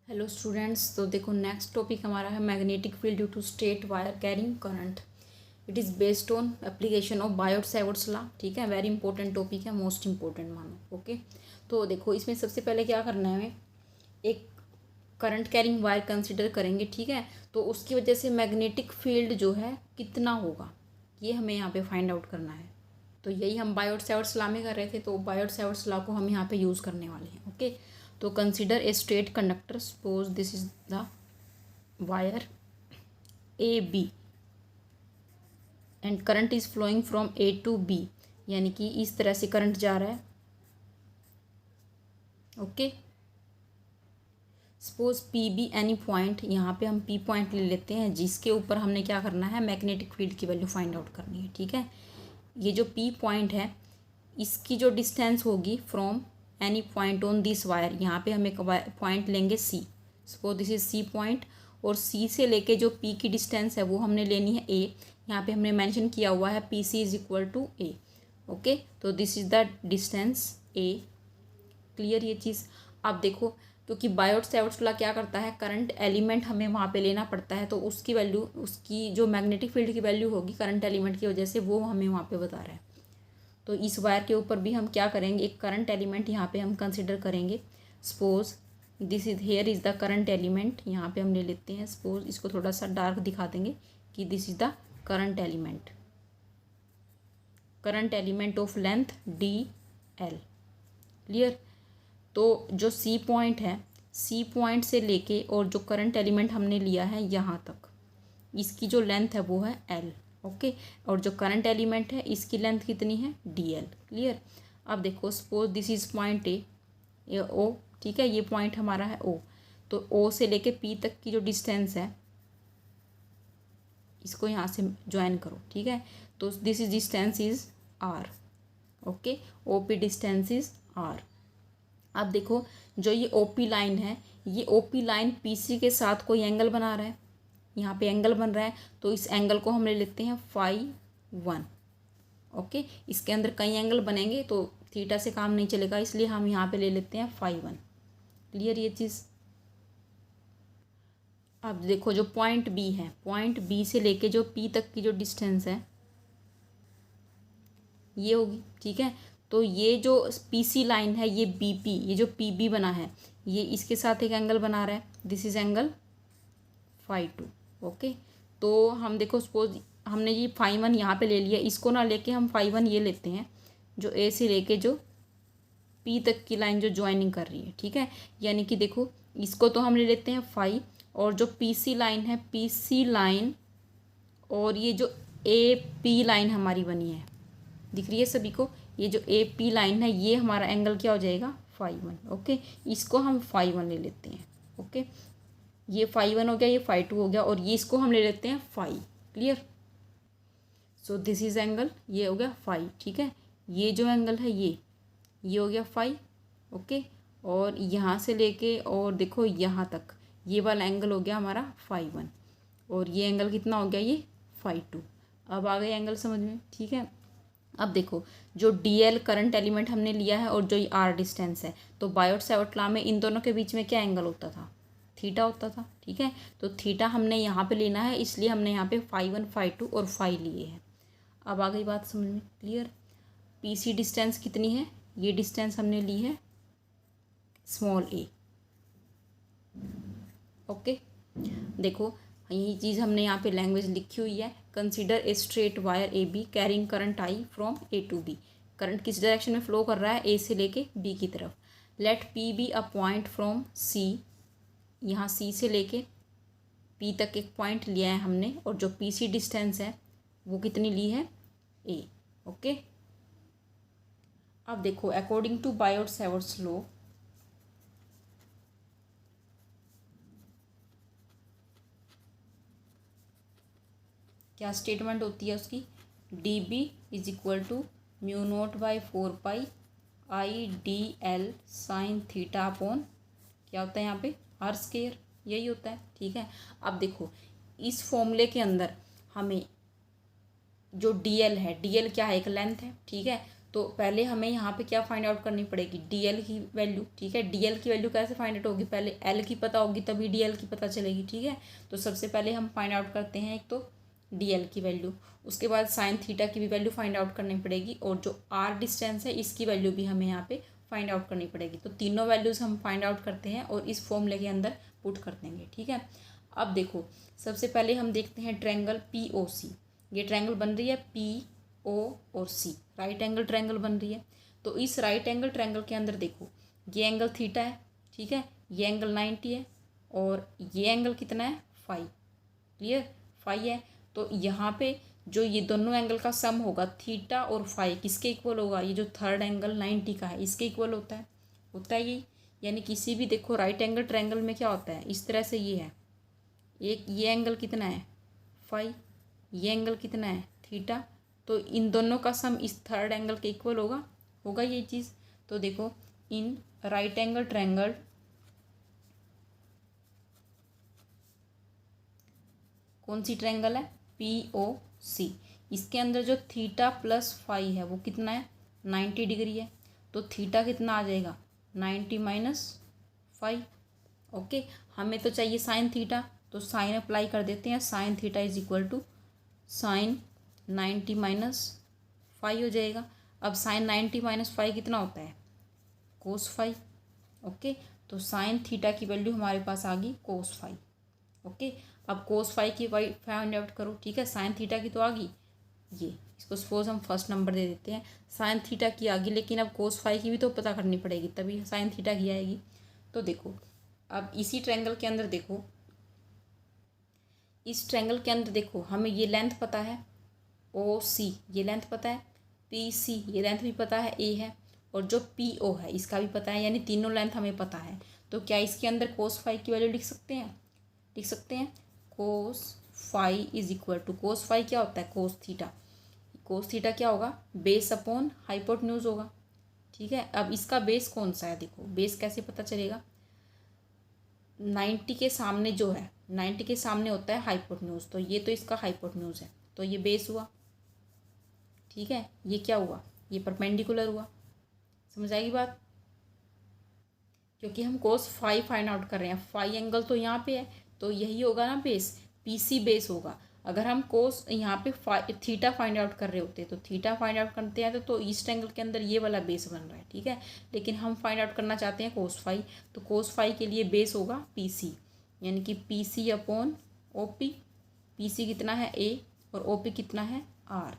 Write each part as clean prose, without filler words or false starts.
Hello students. तो देखो next topic हमारा है magnetic field due to straight wire carrying current. It is based on application of Biot Savart's law. ठीक है, very important topic है, most important मानो। Okay, तो देखो इसमें सबसे पहले क्या करना है, हमें एक करंट कैरिंग वायर कंसिडर करेंगे। ठीक है, तो उसकी वजह से मैग्नेटिक फील्ड जो है कितना होगा ये हमें यहाँ पे फाइंड आउट करना है। तो यही हम बायोट सैवर्ट्स लॉ में कर रहे थे, तो बायोट सैवर्ट्स लॉ को हम यहाँ पे यूज़ करने वाले हैं। ओके, तो consider a straight conductor, suppose this is the wire A B and current is flowing from A to B, यानी कि इस तरह से करंट जा रहा है। Okay, suppose P be any point, यहाँ पे हम पी पॉइंट ले लेते हैं जिसके ऊपर हमने क्या करना है, मैग्नेटिक फील्ड की वैल्यू फाइंड आउट करनी है। ठीक है, ये जो पी पॉइंट है इसकी जो डिस्टेंस होगी from any point on this wire, यहाँ पे हम एक पॉइंट लेंगे C, suppose this is C point, और सी से लेके जो पी की डिस्टेंस है वो हमने लेनी है ए। यहाँ पे हमने मेंशन किया हुआ है P C is equal to A. Okay, तो this is the distance A. Clear ये चीज़। अब देखो, क्योंकि बायोट सैवर्ट्स लॉ क्या करता है, करंट एलिमेंट हमें वहाँ पे लेना पड़ता है, तो उसकी वैल्यू, उसकी जो मैग्नेटिक फील्ड की वैल्यू होगी करंट एलिमेंट की वजह से, वो हमें वहाँ पे बता रहा है। तो इस वायर के ऊपर भी हम क्या करेंगे, एक करंट एलिमेंट यहाँ पे हम कंसिडर करेंगे। Suppose this is here is the current element, यहाँ पे हम ले लेते हैं। सपोज इसको थोड़ा सा डार्क दिखा देंगे कि this is the current element, current element of length D L. Clear. तो जो सी पॉइंट है, सी पॉइंट से लेके और जो करंट एलिमेंट हमने लिया है यहाँ तक, इसकी जो लेंथ है वो है एल। ओके, और जो करंट एलिमेंट है इसकी लेंथ कितनी है, डी एल। क्लियर। अब देखो, suppose this is point A, ये ओ। ठीक है, ये पॉइंट हमारा है ओ, तो ओ से लेके पी तक की जो डिस्टेंस है इसको यहाँ से ज्वाइन करो। ठीक है, तो this is distance is R. Okay, O P distance is R. अब देखो, जो ये ओ पी लाइन है, ये O P line P C के साथ कोई एंगल बना रहा है, यहाँ पे एंगल बन रहा है, तो इस एंगल को हम ले लेते हैं फाई वन। ओके, इसके अंदर कई एंगल बनेंगे तो थीटा से काम नहीं चलेगा, इसलिए हम यहाँ पे ले लेते हैं फाई वन। क्लियर ये चीज़। अब देखो, जो पॉइंट बी है, पॉइंट बी से लेके जो पी तक की जो डिस्टेंस है ये होगी। ठीक है, तो ये जो पी सी लाइन है, ये बी पी, ये जो पी बी बना है, ये इसके साथ एक एंगल बना रहा है, this is angle phi two. Okay, तो हम देखो, सपोज हमने ये फाई वन यहाँ पे ले लिया, इसको ना लेके हम फाई वन ये लेते हैं जो ए से लेके जो पी तक की लाइन जो ज्वाइनिंग कर रही है। ठीक है, यानी कि देखो, इसको तो हम ले लेते हैं फाई, और जो पी सी लाइन है, पी सी लाइन और ये जो ए पी लाइन हमारी बनी है, दिख रही है सभी को, ये जो ए पी लाइन है ये हमारा एंगल क्या हो जाएगा, फाई वन। ओके, इसको हम फाई वन ले लेते हैं। ओके, ये फाई वन हो गया, ये फाई टू हो गया, और ये इसको हम ले लेते हैं phi. Clear. So this is angle, ये हो गया फाई। ठीक है, ये जो एंगल है ये हो गया फाई। ओके, और यहाँ से लेके और देखो यहाँ तक ये वाला एंगल हो गया हमारा फाई वन, और ये एंगल कितना हो गया, ये फाई टू। अब आ गए एंगल समझ में। ठीक है, अब देखो, जो डी एल करंट एलिमेंट हमने लिया है और जो ये आर डिस्टेंस है, तो बायोट सैवर्ट लॉ में इन दोनों के बीच में क्या एंगल होता था, थीटा होता था। ठीक है, तो थीटा हमने यहाँ पे लेना है, इसलिए हमने यहाँ पे फाई वन, फाई टू और फाई लिए हैं। अब आ गई बात समझ में। क्लियर। पी सी डिस्टेंस कितनी है, ये डिस्टेंस हमने ली है स्मॉल ए। ओके, देखो यही चीज़ हमने यहाँ पे लैंग्वेज लिखी हुई है। Consider a straight wire A B carrying current I from A to B. Current किस डायरेक्शन में फ्लो कर रहा है, ए से लेके बी की तरफ। Let P be a point from C, यहाँ सी से लेके पी तक एक पॉइंट लिया है हमने, और जो पी सी डिस्टेंस है वो कितनी ली है, ए। ओके, अब देखो, according to Biot Savart's law, क्या स्टेटमेंट होती है उसकी, D B is equal to mu naught by four pi I D L sine theta upon, क्या होता है यहाँ पे, आर स्केयर, यही होता है। ठीक है, अब देखो, इस फॉर्मूले के अंदर हमें जो डी एल है, डी एल क्या है, एक लेंथ है। ठीक है, तो पहले हमें यहाँ पे क्या फाइंड आउट करनी पड़ेगी, डी एल की वैल्यू। ठीक है, डी एल की वैल्यू कैसे फाइंड आउट होगी, पहले एल की पता होगी तभी डी एल की पता चलेगी। ठीक है, तो सबसे पहले हम फाइंड आउट करते हैं एक तो डी एल की वैल्यू, उसके बाद साइन थीटा की भी वैल्यू फाइंड आउट करनी पड़ेगी, और जो आर डिस्टेंस है इसकी वैल्यू भी हमें यहाँ पे फाइंड आउट करनी पड़ेगी। तो तीनों वैल्यूज़ हम फाइंड आउट करते हैं और इस फॉर्मूले के अंदर पुट कर देंगे। ठीक है, अब देखो सबसे पहले हम देखते हैं ट्रायंगल पी ओ सी। ये ट्रायंगल बन रही है पी ओ और सी, राइट एंगल ट्रायंगल बन रही है। तो इस राइट एंगल ट्रायंगल के अंदर देखो ये एंगल थीटा है। ठीक है, ये एंगल 90 है और ये एंगल कितना है, फाई। क्लियर, फाई है। तो यहाँ पे जो ये दोनों एंगल का सम होगा थीटा और फाई किसके इक्वल होगा, ये जो थर्ड एंगल 90 का है इसके इक्वल होता है यही। यानी किसी भी देखो राइट एंगल ट्रायंगल में क्या होता है, इस तरह से ये है, एक ये एंगल कितना है फाई, ये एंगल कितना है थीटा, तो इन दोनों का सम इस थर्ड एंगल के इक्वल होगा ये चीज़। तो देखो इन राइट एंगल ट्रायंगल कौन सी ट्रायंगल है, पी ओ सी, इसके अंदर जो थीटा प्लस फाई है वो कितना है 90 डिग्री है। तो थीटा कितना आ जाएगा 90 माइनस फाई। ओके, हमें तो चाहिए साइन थीटा, तो साइन अप्लाई कर देते हैं, sine theta is equal to sine 90 minus phi हो जाएगा। अब साइन 90 माइनस फाई कितना होता है, कोस फाई। ओके, तो साइन थीटा की वैल्यू हमारे पास आ गई कोस फाई। ओके, अब कोस फाई की फाइंड आउट करो। ठीक है, साइन थीटा की तो आ गई, ये इसको सपोज हम फर्स्ट नंबर दे देते हैं, साइन थीटा की आ गई, लेकिन अब कोस फाई की भी तो पता करनी पड़ेगी तभी साइन थीटा की आएगी। तो देखो अब इसी ट्रायंगल के अंदर देखो, इस ट्रायंगल के अंदर देखो हमें ये लेंथ पता है ओ सी, ये लेंथ पता है, पी सी ये लेंथ भी पता है ए है, और जो पी ओ है इसका भी पता है, यानी तीनों लेंथ हमें पता है। तो क्या इसके अंदर कोस फाई की वैल्यू लिख सकते हैं, cos phi is equal to, cos phi क्या होता है कोस थीटा, कोस थीटा क्या होगा बेस अपॉन हाइपोटेन्यूज होगा। ठीक है, अब इसका बेस कौन सा है, देखो बेस कैसे पता चलेगा, 90 के सामने जो है 90 के सामने होता है हाइपोटेन्यूज, तो ये तो इसका हाइपोटेन्यूज है, तो ये बेस हुआ। ठीक है, ये क्या हुआ, ये परपेंडिकुलर हुआ। समझ आएगी बात, क्योंकि हम कोस फाई फाइंड आउट कर रहे हैं, फाई एंगल तो यहाँ पे है, तो यही होगा ना बेस, पीसी बेस होगा। अगर हम कोस यहाँ पे थीटा फाइंड आउट कर रहे होते तो थीटा फाइंड आउट करते हैं तो ईस्ट एंगल के अंदर ये वाला बेस बन रहा है। ठीक है, लेकिन हम फाइंड आउट करना चाहते हैं कोस फाई, तो कोस फाई के लिए बेस होगा पीसी, यानी कि पीसी अपॉन ओपी। पीसी कितना है ए और ओपी कितना है आर।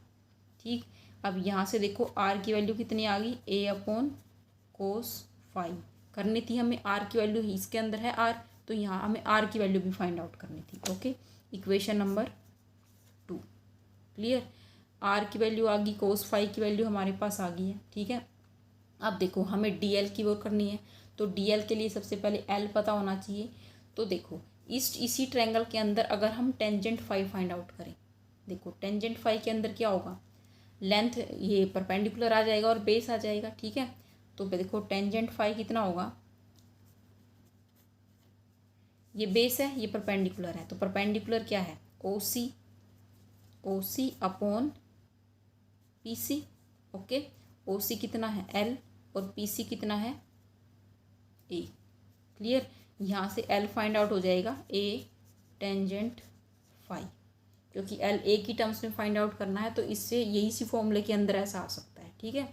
ठीक, अब यहाँ से देखो आर की वैल्यू कितनी आ गई, ए अपॉन कोस फाई करनी थी हमें, आर की वैल्यू इसके अंदर है आर, तो यहाँ हमें आर की वैल्यू भी फाइंड आउट करनी थी। Okay, equation number 2 clear, R की वैल्यू आ गई, कोस फाई की वैल्यू हमारे पास आ गई है। ठीक है, अब देखो हमें डी एल की वो करनी है, तो डी एल के लिए सबसे पहले एल पता होना चाहिए। तो देखो इसी ट्रायंगल के अंदर अगर हम टेंजेंट फाई फाइंड आउट करें, देखो टेंजेंट फाई के अंदर क्या होगा, लेंथ ये परपेंडिकुलर आ जाएगा और बेस आ जाएगा। ठीक है, तो देखो टेंजेंट फाई कितना होगा, ये बेस है ये परपेंडिकुलर है, तो परपेंडिकुलर क्या है ओ सी अपॉन पी सी। ओके, ओ सी कितना है एल और पी सी कितना है ए। क्लियर, यहाँ से एल फाइंड आउट हो जाएगा ए टेंजेंट फाई, क्योंकि एल ए की टर्म्स में फाइंड आउट करना है, तो इससे यही सी फॉर्मूले के अंदर ऐसा आ सकता है। ठीक है,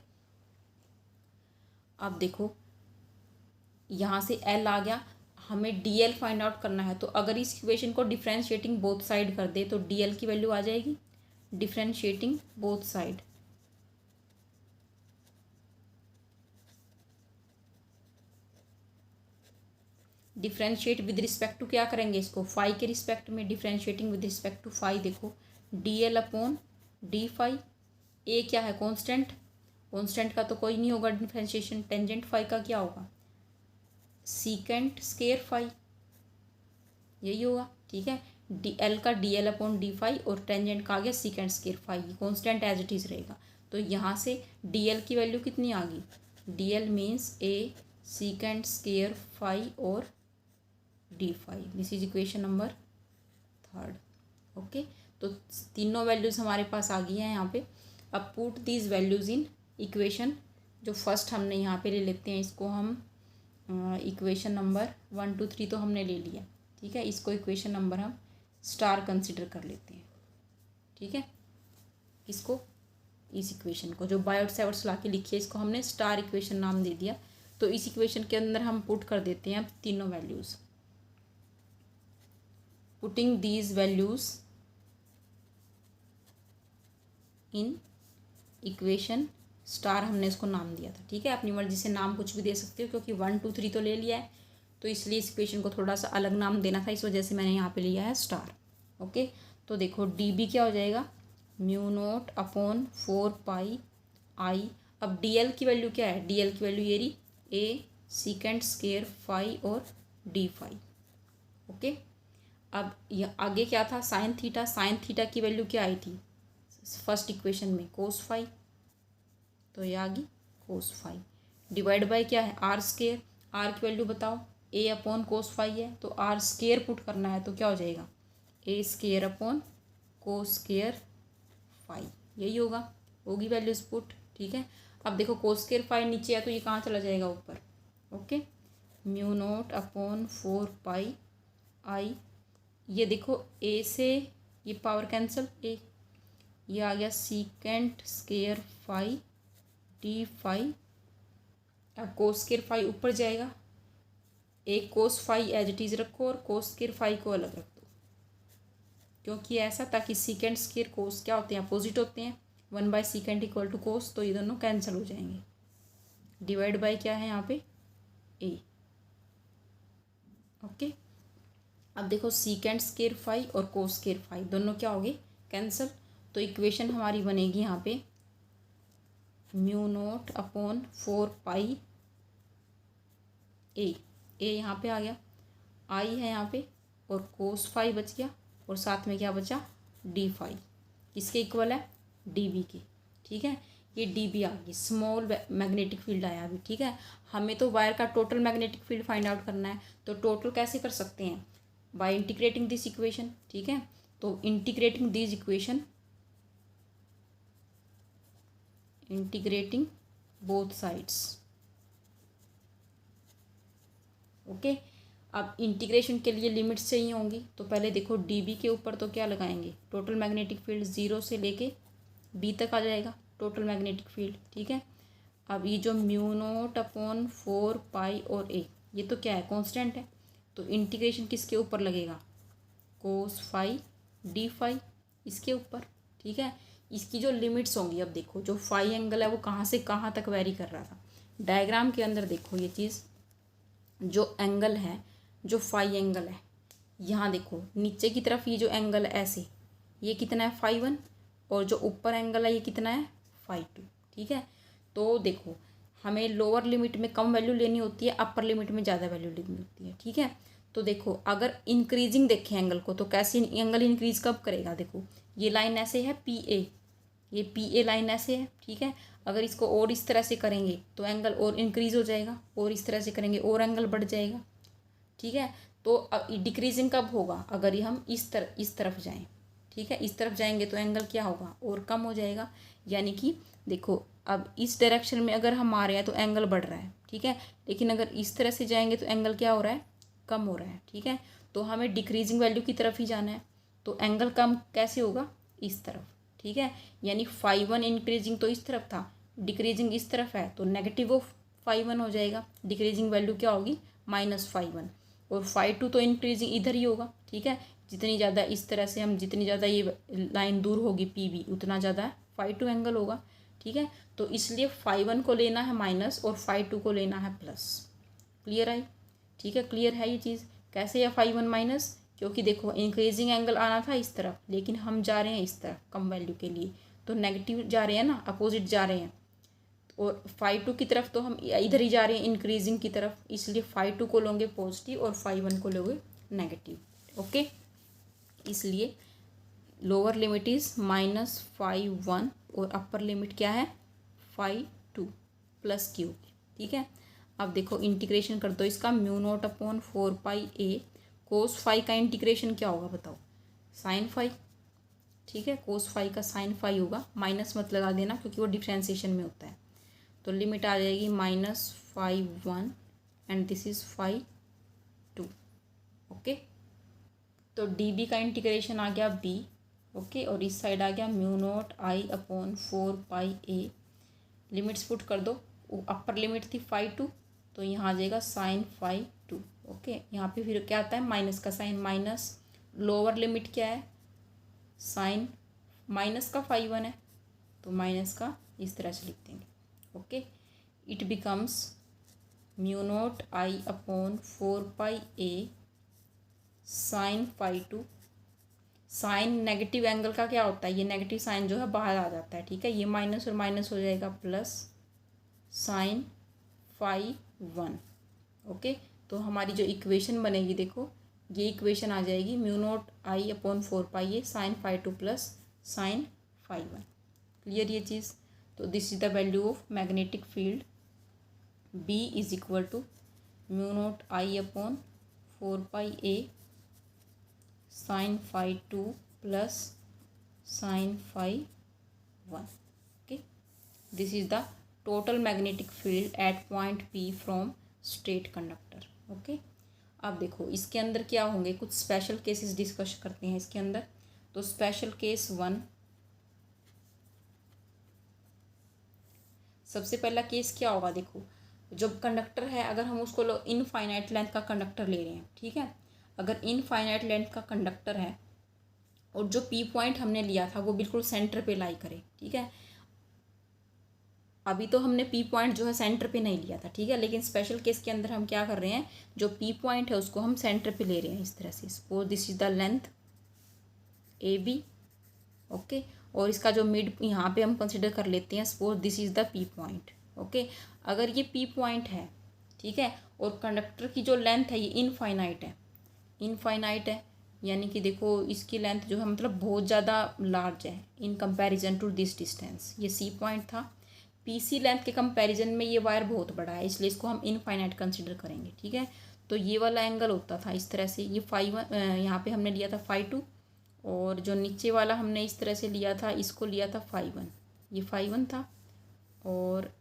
अब देखो यहाँ से एल आ गया, हमें डी एल फाइंड आउट करना है, तो अगर इस इक्वेशन को डिफ्रेंशिएटिंग बोथ साइड कर दे तो डी एल की वैल्यू आ जाएगी, differentiating both side, differentiate with respect to क्या करेंगे, इसको फाई के रिस्पेक्ट में, differentiating with respect to phi, देखो D L upon D phi, A क्या है कांस्टेंट, कांस्टेंट का तो कोई नहीं होगा डिफ्रेंशिएशन, टेंजेंट फाई का क्या होगा सीकेंट स्केयर फाई, यही होगा। ठीक है, डी एल का D L upon D phi और टेंजेंट का आ गया secant square phi, constant as it is रहेगा। तो यहाँ से डी एल की वैल्यू कितनी आ गई, D L means A secant square phi और D phi, this is equation number 3। Okay, तो तीनों वैल्यूज़ हमारे पास आ गई हैं यहाँ पे। अब put these values in equation जो फर्स्ट हमने यहाँ पे ले लेते हैं, इसको हम इक्वेशन नंबर 1 2 3 तो हमने ले लिया, ठीक है। इसको इक्वेशन नंबर हम स्टार कंसिडर कर लेते हैं, ठीक है। इसको, इस इक्वेशन को जो बायोट सेवर्ट्स ला के लिखी है, इसको हमने स्टार इक्वेशन नाम दे दिया। तो इस इक्वेशन के अंदर हम पुट कर देते हैं अब तीनों values. Putting these values in equation star, हमने इसको नाम दिया था, ठीक है। अपनी मर्जी से नाम कुछ भी दे सकते हो, क्योंकि 1 2 3 तो ले लिया है, तो इसलिए इस इक्वेशन को थोड़ा सा अलग नाम देना था, इस वजह से मैंने यहाँ पे लिया है स्टार। ओके, तो देखो डी बी क्या हो जाएगा, म्यू नोट अपॉन 4 पाई आई। अब डी एल की वैल्यू क्या है, डी एल की वैल्यू ये रही, ए सीकेंट स्केयर फाई और डी फाई। ओके, अब ये आगे क्या था, साइन थीटा। साइन थीटा की वैल्यू क्या आई थी फर्स्ट इक्वेशन में, कोस फाई, तो ये आ गई कोस फाई। डिवाइड बाय क्या है, आर स्केयर। आर की वैल्यू बताओ, ए अपॉन कोस फाई है, तो आर स्केयर पुट करना है, तो क्या हो जाएगा, a square upon cos square phi, यही होगा, होगी वैल्यूज पुट, ठीक है। अब देखो कोस स्केयर फाई नीचे है, तो ये कहाँ चला जाएगा, ऊपर। ओके, म्यू नोट अपॉन 4 पाई आई। ये देखो ए से ये पावर कैंसिल, ए ये आ गया secant square phi D phi. अब कोस स्केयर फाई ऊपर जाएगा, एक cos phi as it is रखो और कोस स्केयर फाई को अलग रख दो, क्योंकि ऐसा ताकि सीकेंट स्केयर कोस क्या होते हैं, अपोजिट होते हैं। 1 बाई सीकेंट इक्वल टू कोस, तो ये दोनों कैंसिल हो जाएंगे। डिवाइड बाय क्या है यहाँ पे, ए। ओके, अब देखो सीकेंट स्केयर फाई और कोस स्केयर फाई दोनों क्या हो गए, कैंसिल। तो इक्वेशन हमारी बनेगी यहाँ पे म्यू नोट अपॉन 4 पाई ए। ए यहाँ पे आ गया, आई है यहाँ पे, और कोस फाई बच गया, और साथ में क्या बचा, डी फाई। किसके इक्वल है, डी बी के, ठीक है। ये डी बी आ गई, स्मॉल मैग्नेटिक फील्ड आया अभी, ठीक है। हमें तो वायर का total magnetic field find out करना है, तो टोटल कैसे कर सकते हैं, बाय इंटीग्रेटिंग दिस इक्वेशन, ठीक है। तो integrating this equation, integrating both sides. Okay, अब इंटीग्रेशन के लिए लिमिट्स चाहिए होंगी, तो पहले देखो डी बी के ऊपर तो क्या लगाएंगे, टोटल मैग्नेटिक फील्ड 0 से लेके बी तक आ जाएगा टोटल मैग्नेटिक फील्ड, ठीक है। अब ये जो म्यू नोट अपॉन 4 पाई और ए, ये तो क्या है, कांस्टेंट है, तो इंटीग्रेशन किसके ऊपर लगेगा, कोस फाई डी फाई, इसके ऊपर, ठीक है। इसकी जो लिमिट्स होंगी, अब देखो जो फाई एंगल है वो कहाँ से कहाँ तक वेरी कर रहा था, डायग्राम के अंदर देखो ये चीज़, जो एंगल है, जो फाई एंगल है, यहाँ देखो नीचे की तरफ ये जो एंगल है ऐसे, ये कितना है फाई 1, और जो ऊपर एंगल है ये कितना है फाई 2, ठीक है। तो देखो हमें लोअर लिमिट में कम वैल्यू लेनी होती है, अपर लिमिट में ज़्यादा वैल्यू लेनी होती है, ठीक है। तो देखो अगर इंक्रीजिंग देखें एंगल को, तो कैसे एंगल इंक्रीज कब करेगा, देखो ये लाइन ऐसे है पी ए, ये पी ए लाइन ऐसे है, ठीक है। अगर इसको और इस तरह से करेंगे तो एंगल और इंक्रीज हो जाएगा, और इस तरह से करेंगे और एंगल बढ़ जाएगा, ठीक है। तो डिक्रीजिंग कब होगा, अगर ये हम इस तरफ जाएं, ठीक है, इस तरफ जाएंगे तो एंगल क्या होगा, और कम हो जाएगा। यानी कि देखो अब इस डायरेक्शन में अगर हम आ रहे हैं तो एंगल बढ़ रहा है, ठीक है, लेकिन अगर इस तरह से जाएंगे तो एंगल क्या हो रहा है, कम हो रहा है, ठीक है। तो हमें डिक्रीजिंग वैल्यू की तरफ ही जाना है, तो एंगल कम कैसे होगा, इस तरफ, ठीक है। यानी फाई 1 इंक्रीजिंग तो इस तरफ था, डिक्रीजिंग इस तरफ है, तो नेगेटिव ऑफ फाई 1 हो जाएगा, डिक्रीजिंग वैल्यू क्या होगी, माइनस फाई 1, और फाई 2 तो इंक्रीजिंग इधर ही होगा, ठीक है। जितनी ज़्यादा इस तरह से हम, जितनी ज़्यादा ये लाइन दूर होगी पी बी, उतना ज़्यादा फाई 2 एंगल होगा, ठीक है। तो इसलिए फाई 1 को लेना है माइनस और फाई 2 को लेना है प्लस। क्लियर आई, ठीक है, क्लियर है ये चीज़, कैसे या फाई 1 माइनस, क्योंकि देखो इंक्रीजिंग एंगल आना था इस तरफ, लेकिन हम जा रहे हैं इस तरफ कम वैल्यू के लिए, तो नेगेटिव जा रहे हैं ना, अपोजिट जा रहे हैं, और फाई 2 की तरफ तो हम इधर ही जा रहे हैं इंक्रीजिंग की तरफ, इसलिए फाई 2 को लोगे पॉजिटिव और फाई 1 को लोगे नेगेटिव। ओके, इसलिए lower limit is minus phi 1 और अपर लिमिट क्या है, फाई 2 प्लस क्यू, ठीक है। अब देखो इंटीग्रेशन कर दो इसका, म्यू नोट अपॉन 4 पाई ए, कोस फाई का इंटीग्रेशन क्या होगा बताओ, साइन फाई, ठीक है। कोस फाई का साइन फाई होगा, माइनस मत लगा देना क्योंकि वो डिफ्रेंसिएशन में होता है, तो लिमिट आ जाएगी -5 1 एंड दिस इज़ 5 2। ओके, तो डी बी का इंटीग्रेशन आ गया b। ओके, और इस साइड आ गया μ0I/4πa। लिमिट्स पुट कर दो, अपर लिमिट थी 5 2, तो यहाँ आ जाएगा sin 5 2। ओके, यहाँ पे फिर क्या आता है माइनस का साइन, माइनस लोअर लिमिट क्या है साइन माइनस का 5 1 है, तो माइनस का इस तरह से लिख देंगे। Okay, it becomes μ0I/4πa sin 5 2। Sine negative angle का क्या होता है, ये नेगेटिव साइन जो है बाहर आ जाता है, ठीक है, ये माइनस और माइनस हो जाएगा प्लस sin 5 1। ओके, तो हमारी जो इक्वेशन बनेगी देखो, ये इक्वेशन आ जाएगी μ0I/4πa sin 5 2 plus sin 5 1। Clear ये चीज़। तो this is the value of magnetic field B is equal to μ0I/4πa sin 5 2 plus sin 5 1। Okay, this is the total magnetic field at point P from straight conductor. Okay, अब देखो इसके अंदर क्या होंगे, कुछ स्पेशल केसेस डिस्कस करते हैं इसके अंदर। तो स्पेशल केस 1, सबसे पहला केस क्या होगा, देखो जो कंडक्टर है अगर हम उसको इनफाइनाइट लेंथ का कंडक्टर ले रहे हैं, ठीक है, अगर इनफाइनाइट लेंथ का कंडक्टर है और जो पी पॉइंट हमने लिया था वो बिल्कुल सेंटर पे लाई करे, ठीक है, अभी तो हमने पी पॉइंट जो है सेंटर पे नहीं लिया था, ठीक है, लेकिन स्पेशल केस के अंदर हम क्या कर रहे हैं, जो पी पॉइंट है उसको हम सेंटर पे ले रहे हैं इस तरह से। Suppose this is the length A B. Okay, और इसका जो मिड यहाँ पे हम कंसिडर कर लेते हैं, suppose this is the P point. Okay, अगर ये पी पॉइंट है, ठीक है, और कंडक्टर की जो लेंथ है ये इनफाइनाइट है, इनफाइनाइट है यानी कि देखो इसकी लेंथ जो है मतलब बहुत ज़्यादा लार्ज है in comparison to this distance. ये सी पॉइंट था, पीसी लेंथ के कंपैरिजन में ये वायर बहुत बड़ा है, इसलिए इसको हम इनफाइनाइट कंसिडर करेंगे, ठीक है। तो ये वाला एंगल होता था इस तरह से, ये 5 1 यहाँ पे हमने लिया था 5 2, और जो नीचे वाला हमने इस तरह से लिया था, इसको लिया था 5 1, ये 5 1 था और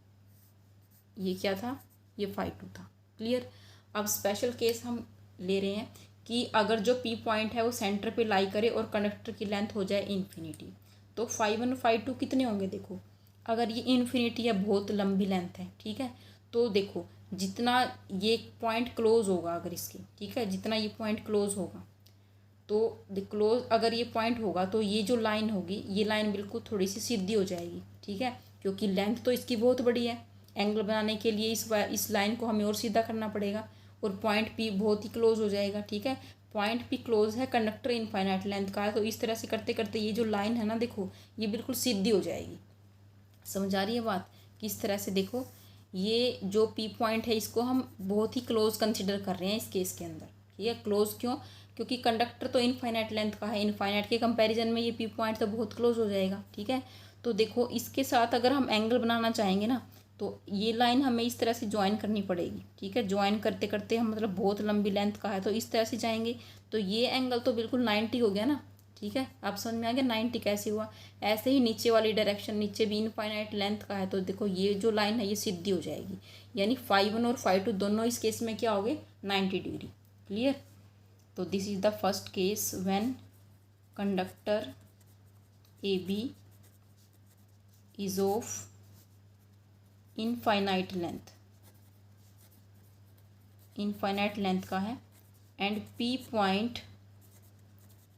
ये क्या था, ये 5 2 था। क्लियर। अब स्पेशल केस हम ले रहे हैं कि अगर जो पी पॉइंट है वो सेंटर पे लाई करे और कंडक्टर की लेंथ हो जाए इन्फिनिटी, तो 5 1 5 2 कितने होंगे, देखो अगर ये इन्फिनिटी है, बहुत लंबी लेंथ है, ठीक है, तो देखो जितना ये पॉइंट क्लोज होगा अगर इसके, ठीक है, जितना ये पॉइंट क्लोज होगा, तो क्लोज अगर ये पॉइंट होगा तो ये जो लाइन होगी, ये लाइन बिल्कुल थोड़ी सी सीधी हो जाएगी, ठीक है, क्योंकि लेंथ तो इसकी बहुत बड़ी है। एंगल बनाने के लिए इस लाइन को हमें और सीधा करना पड़ेगा, और पॉइंट पी बहुत ही क्लोज हो जाएगा, ठीक है, पॉइंट पी क्लोज है, कंडक्टर इनफाइनाइट लेंथ का है, तो इस तरह से करते करते ये जो लाइन है ना, देखो ये बिल्कुल सीधी हो जाएगी। समझ आ रही है बात, किस तरह से, देखो ये जो पी पॉइंट है इसको हम बहुत ही क्लोज कंसिडर कर रहे हैं इस केस के अंदर, ठीक है। क्लोज क्यों, क्योंकि कंडक्टर तो इनफाइनाइट लेंथ का है, इनफाइनाइट के कंपैरिजन में ये पी पॉइंट तो बहुत क्लोज हो जाएगा, ठीक है। तो देखो इसके साथ अगर हम एंगल बनाना चाहेंगे ना, तो ये लाइन हमें इस तरह से ज्वाइन करनी पड़ेगी, ठीक है, ज्वाइन करते करते हम मतलब बहुत लंबी लेंथ का है तो इस तरह से जाएंगे, तो ये एंगल तो बिल्कुल 90 हो गया ना, ठीक है, आप समझ में आ गया 90 कैसे हुआ। ऐसे ही नीचे वाली डायरेक्शन, नीचे भी इनफाइनाइट लेंथ का है, तो देखो ये जो लाइन है ये सीधी हो जाएगी, यानी 5 1 और 5 2 दोनों इस केस में क्या हो गए 90 डिग्री। क्लियर। तो this is the first case when conductor A B is of infinite length का है, and P point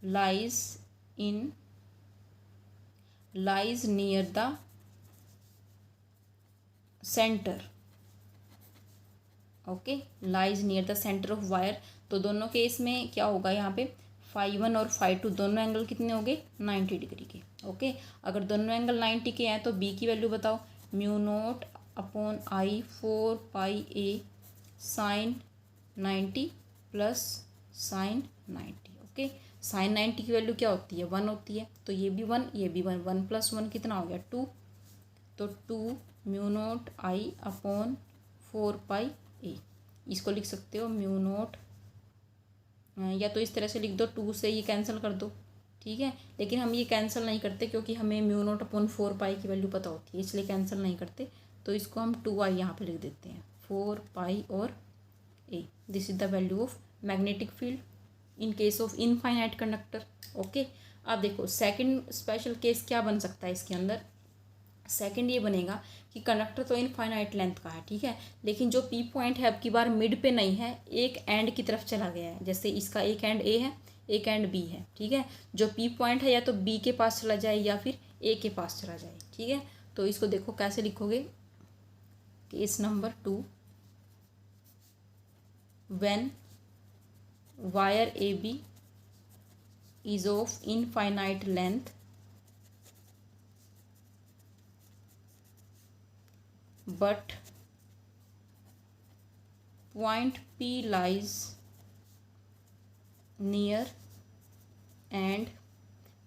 lies near the center। Okay, lies near the center of wire। तो दोनों केस में क्या होगा, यहाँ पे 5 1 और 5 2 दोनों एंगल कितने हो गए 90 डिग्री के। ओके, अगर दोनों एंगल 90 के हैं तो बी की वैल्यू बताओ, μ0/I/4πa sin 90 plus sin 90। Okay, sine 90 की वैल्यू क्या होती है 1 होती है, तो ये भी 1 ये भी 1, 1 + 1 कितना हो गया 2, तो 2 μ0I/4πa। इसको लिख सकते हो μ0, या तो इस तरह से लिख दो, 2 से ये कैंसिल कर दो, ठीक है, लेकिन हम ये कैंसिल नहीं करते क्योंकि हमें μ0/4π की वैल्यू पता होती है, इसलिए कैंसिल नहीं करते, तो इसको हम 2i यहाँ पे लिख देते हैं, 4 पाई और a। This is the value of magnetic field in case of infinite conductor. Okay, अब देखो सेकंड स्पेशल केस क्या बन सकता है इसके अंदर। सेकंड ये बनेगा कि कंडक्टर तो इनफाइनाइट लेंथ का है, ठीक है, लेकिन जो पी पॉइंट है अब की बार मिड पे नहीं है, एक एंड की तरफ चला गया है। जैसे इसका एक एंड ए है, एक एंड बी है, ठीक है। जो पी पॉइंट है या तो बी के पास चला जाए या फिर ए के पास चला जाए, ठीक है। तो इसको देखो कैसे लिखोगे। Case number 2, when wire A B is of infinite length but point P lies near and,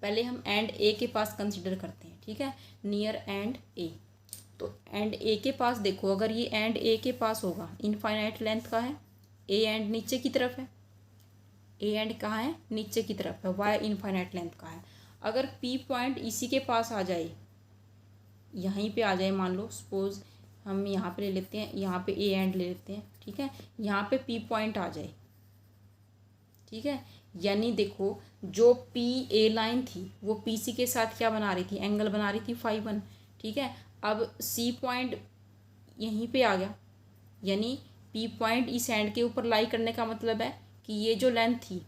पहले हम एंड ए के पास कंसिडर करते हैं, ठीक है, नियर एंड ए। तो एंड ए के पास देखो, अगर ये एंड ए के पास होगा, इनफाइनाइट लेंथ का है, ए एंड नीचे की तरफ है, ए एंड कहाँ है, नीचे की तरफ है, वाई इनफाइनाइट लेंथ का है। अगर पी पॉइंट इसी के पास आ जाए, यहीं पे आ जाए, मान लो सपोज हम यहाँ पे ले लेते हैं, यहाँ पे ए एंड ले लेते हैं, ठीक है, यहाँ पे पी पॉइंट आ जाए, ठीक है, यानी देखो जो पी ए लाइन थी वो पी सी के साथ क्या बना रही थी, एंगल बना रही थी फाई 1, ठीक है। अब सी पॉइंट यहीं पे आ गया, यानी पी पॉइंट इस एंड के ऊपर लाई करने का मतलब है कि ये जो लेंथ थी,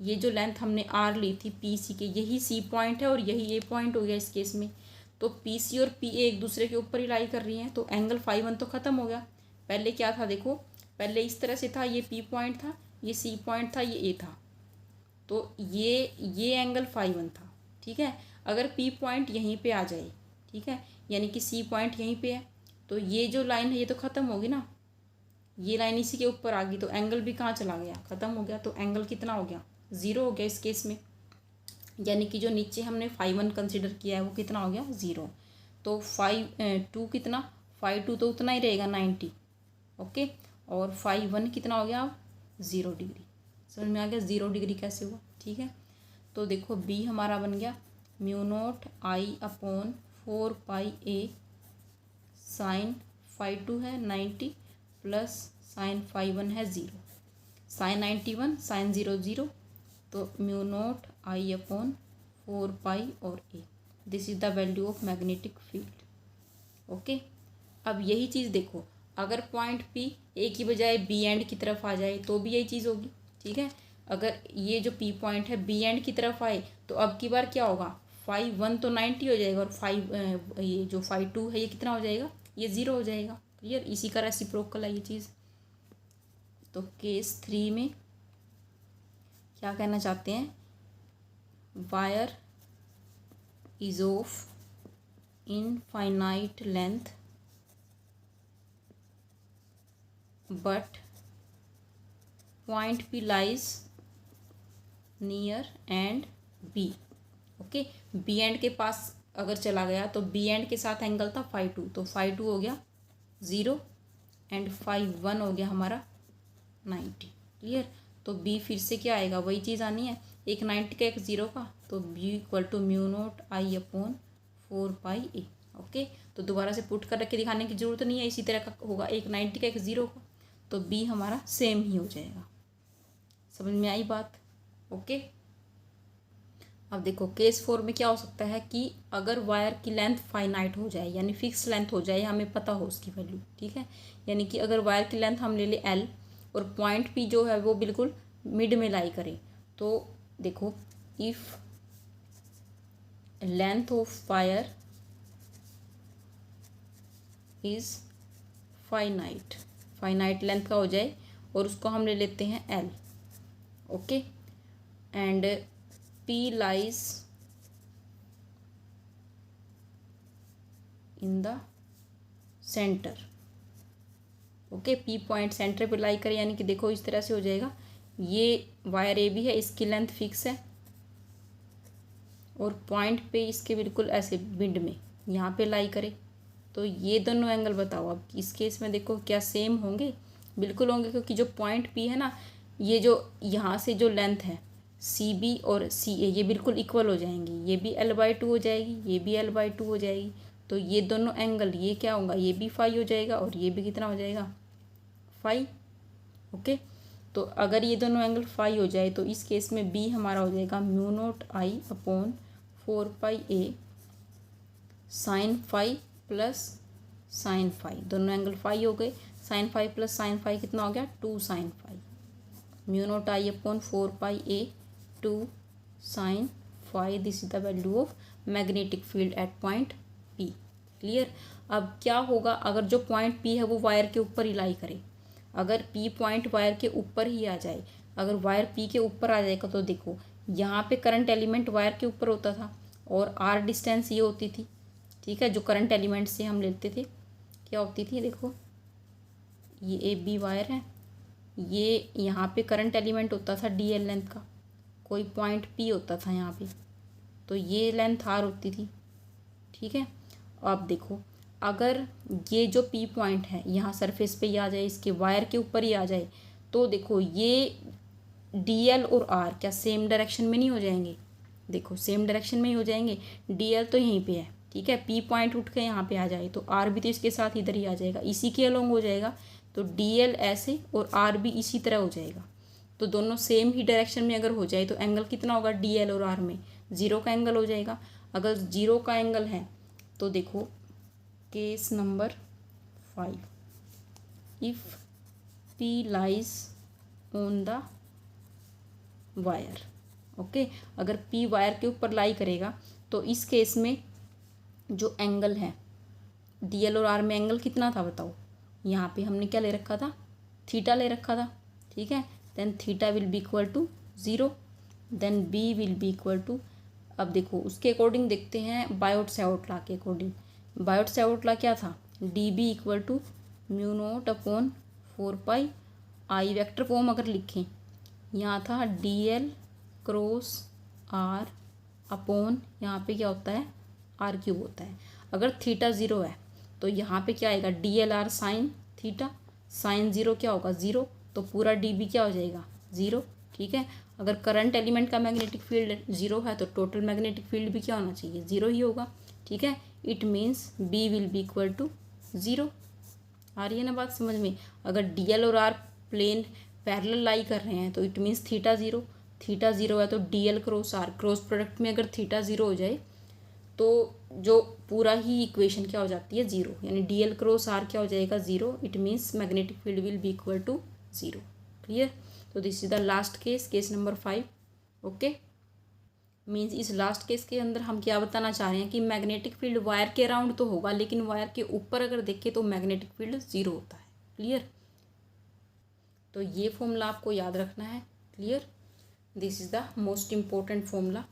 ये जो लेंथ हमने आर ली थी पी सी के, यही सी पॉइंट है और यही ए पॉइंट हो गया इस केस में। तो पी सी और पी ए एक दूसरे के ऊपर ही लाई कर रही हैं, तो एंगल फाई 1 तो ख़त्म हो गया। पहले क्या था देखो, पहले इस तरह से था, ये पी पॉइंट था, ये सी पॉइंट था, ये ए था, तो ये एंगल फाई 1 था, ठीक है। अगर पी पॉइंट यहीं पे आ जाए, ठीक है, यानी कि सी पॉइंट यहीं पे है, तो ये जो लाइन है ये तो ख़त्म होगी ना, ये लाइन इसी के ऊपर आ गई, तो एंगल भी कहाँ चला गया, ख़त्म हो गया। तो एंगल कितना हो गया, 0 हो गया इस केस में, यानी कि जो नीचे हमने फाई 1 कंसिडर किया है वो कितना हो गया, 0। तो 2 कितना, फाई 2 तो उतना ही रहेगा 90, ओके, और फाई 1 कितना हो गया अब 0 डिग्री। समझ में आ गया 0 डिग्री कैसे हुआ, ठीक है। तो देखो बी हमारा बन गया μ0 I upon 4 pi A sine phi 2 है 90 प्लस साइन फाई 1 है 0, साइन 91 साइन 0 0, तो μ0 I अपॉन 4 पाई और a. This is the value of magnetic field. Okay, अब यही चीज़ देखो, अगर पॉइंट पी ए की बजाय बी एंड की तरफ आ जाए तो भी यही चीज़ होगी, ठीक है। अगर ये जो पी पॉइंट है बी एंड की तरफ आए तो अब की बार क्या होगा, फाई 1 तो 90 हो जाएगा और ये जो फाई 2 है ये कितना हो जाएगा, ये 0 हो जाएगा। क्लियर, इसी का रेसिप्रोकल है ये चीज़। तो केस 3 में क्या कहना चाहते हैं, wire is of infinite length but point P lies near end B. Okay, B end के पास अगर चला गया तो बी एंड के साथ एंगल था फाई 2, तो फाई 2 हो गया 0 एंड फाई 1 हो गया हमारा 90। क्लियर, तो बी फिर से क्या आएगा, वही चीज़ आनी है, एक 90 का एक 0 का, तो B equal to μ0 I upon 4 pi a. Okay, तो दोबारा से पुट कर रख के दिखाने की जरूरत नहीं है, इसी तरह का होगा, एक 90 का एक 0 का, तो बी हमारा सेम ही हो जाएगा। समझ में आई बात। ओके, अब देखो केस 4 में क्या हो सकता है कि अगर वायर की लेंथ फाइनाइट हो जाए, यानी फिक्स लेंथ हो जाए, हमें पता हो उसकी वैल्यू, ठीक है, यानी कि अगर वायर की लेंथ हम ले ले L और पॉइंट P जो है वो बिल्कुल मिड में लाई करें, तो देखो if length of wire is finite, finite length का हो जाए और उसको हम ले लेते हैं L, okay, and P lies in the center। Okay, P point centre पे लाई करे, यानी कि देखो इस तरह से हो जाएगा, ये वायर ए भी है, इसकी लेंथ फिक्स है और पॉइंट पे इसके बिल्कुल ऐसे मिड में यहाँ पे लाई करे, तो ये दोनों एंगल बताओ। अब इस केस में देखो क्या सेम होंगे, बिल्कुल होंगे, क्योंकि जो पॉइंट P है ना, ये जो यहाँ से जो लेंथ है सी बी और सी ए ये बिल्कुल इक्वल हो जाएंगी, ये भी L/2 हो जाएगी, ये भी L/2 हो जाएगी, तो ये दोनों एंगल, ये क्या होगा, ये भी फाई हो जाएगा और ये भी कितना हो जाएगा, फाई। ओके, तो अगर ये दोनों एंगल फाई हो जाए तो इस केस में बी हमारा हो जाएगा mu naught I upon 4πa sine phi plus sine phi, दोनों एंगल फाई हो गए, sine phi plus sine phi कितना हो गया, 2 sine phi, mu naught I upon 4πa 2 sine phi, this is the value of magnetic field at point P। Clear. अब क्या होगा अगर जो पॉइंट P है वो वायर के ऊपर ही लाई करे, अगर P पॉइंट वायर के ऊपर ही आ जाए, अगर वायर P के ऊपर आ जाएगा तो देखो यहाँ पे करंट एलिमेंट वायर के ऊपर होता था और R डिस्टेंस ये होती थी, ठीक है, जो करंट एलिमेंट से हम लेते थे क्या होती थी, देखो ये ए बी वायर है, ये यहाँ पे करंट एलिमेंट होता था DL लेंथ का, कोई पॉइंट P होता था यहाँ पे, तो ये लेंथ R होती थी, ठीक है। अब देखो अगर ये जो P पॉइंट है यहाँ सरफेस पे ही आ जाए, इसके वायर के ऊपर ही आ जाए, तो देखो ये DL और R क्या सेम डायरेक्शन में नहीं हो जाएंगे, देखो सेम डायरेक्शन में ही हो जाएंगे, DL तो यहीं पे है, ठीक है, P पॉइंट उठ के यहाँ पे आ जाए तो R भी तो इसके साथ इधर ही आ जाएगा, इसी के अलोंग हो जाएगा, तो DL ऐसे और R भी इसी तरह हो जाएगा, तो दोनों सेम ही डायरेक्शन में अगर हो जाए तो एंगल कितना होगा DL और R में, 0 का एंगल हो जाएगा। अगर 0 का एंगल है तो देखो case number 5, if P lies on the wire, okay, अगर P वायर के ऊपर लाई करेगा तो इस केस में जो एंगल है DL और R में एंगल कितना था बताओ, यहाँ पे हमने क्या ले रखा था, थीटा ले रखा था, ठीक है, then theta will be equal to 0, then B will be equal to, अब देखो उसके अकॉर्डिंग देखते हैं बायोट सेवॉट लॉ के अकॉर्डिंग, बायोट सेवॉट लॉ क्या था, DB equal to mu naught upon 4π I, vector form अगर लिखें यहाँ था DL क्रॉस R अपॉन यहाँ पे क्या होता है R³ होता है, अगर थीटा 0 है तो यहाँ पे क्या आएगा DLR साइन थीटा, साइन 0 क्या होगा 0, तो पूरा DB क्या हो जाएगा 0, ठीक है। अगर करंट एलिमेंट का मैग्नेटिक फील्ड 0 है तो टोटल मैग्नेटिक फील्ड भी क्या होना चाहिए 0 ही होगा, ठीक है। It means B will be equal to 0। आ रही है ना बात समझ में। अगर DL और R प्लेन पैरेलल लाई कर रहे हैं तो इट मीन्स थीटा 0, थीटा 0 है तो DL cross R, cross product में अगर थीटा 0 हो जाए तो जो पूरा ही इक्वेशन क्या हो जाती है 0, यानी DL क्रॉस R क्या हो जाएगा 0, it means magnetic field will be equal to 0। Clear. तो this is the last case, case number 5। Okay, means इस लास्ट केस के अंदर हम क्या बताना चाह रहे हैं कि मैग्नेटिक फील्ड वायर के अराउंड तो होगा लेकिन वायर के ऊपर अगर देखें तो मैग्नेटिक फील्ड 0 होता है। क्लियर। तो ये फॉर्मूला आपको याद रखना है। Clear, this is the most important formula.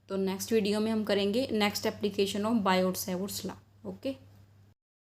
तो नेक्स्ट वीडियो में हम करेंगे next application of Biot Savart's law. Okay.